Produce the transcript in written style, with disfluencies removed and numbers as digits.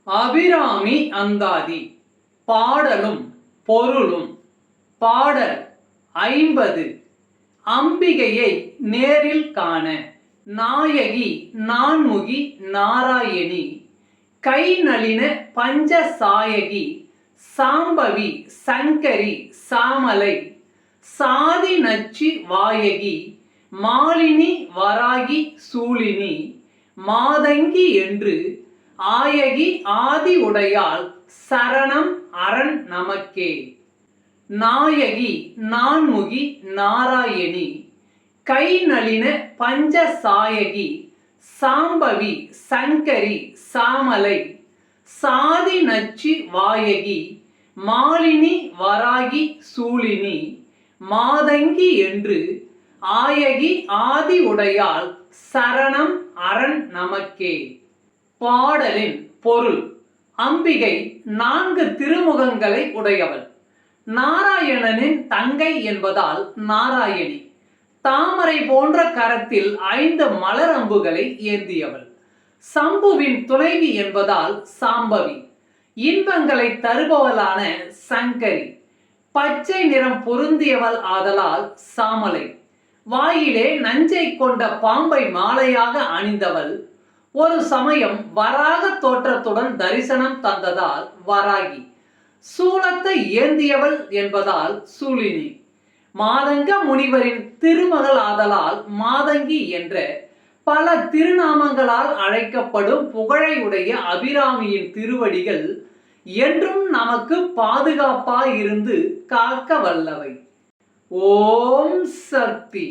அபிராமி அந்தாதி. பாடலும் பொருளும். பாடல் 50. அம்பிகையை நேரில் காண. நாயகி நான்முகி நாராயணி, கை நளின பஞ்ச சாயகி, சாம்பவி சங்கரி சாமலை, சாதி நச்சி வாயகி, மாலினி வராகி சூலினி, மாதங்கி என்று ஆயகி ஆதி உடையாள், சரணம் அரண் நமக்கே. நாயகி நான்முகி நாராயணி, கை நளின பஞ்ச சாயகி, சாம்பவி சங்கரி சாமலை, சாதி நச்சி வாயகி, மாலினி வராகி சூலினி, மாதங்கி என்று ஆயகி ஆதி உடையாள், சரணம் அரண் நமக்கே. பாடலின் பொருள். அம்பிகை 4 திருமுகங்களை உடையவள். நாராயணனின் தங்கை என்பதால் நாராயணி. தாமரை போன்ற கரத்தில் 5 மலர் அம்புகளை ஏந்தியவள். சம்புவின் துணைவி என்பதால் சாம்பவி. இன்பங்களை தருபவளான சங்கரி. பச்சை நிறம் பொருந்தியவள் ஆதலால் சாமலை. வாயிலே நஞ்சை கொண்ட பாம்பை மாலையாக அணிந்தவள். ஒரு சமயம் வராக தோற்றத்துடன் தரிசனம் தந்ததால் வராகி. சூலத்தை ஏந்தியவள் என்பதால் சூலினி. மாதங்க முனிவரின் திருமகள் ஆதலால் மாதங்கி என்ற பல திருநாமங்களால் அழைக்கப்படும் புகழையுடைய அபிராமியின் திருவடிகள் என்றும் நமக்கு பாதுகாப்பாயிருந்து காக்க வல்லவை. ஓம் சக்தி.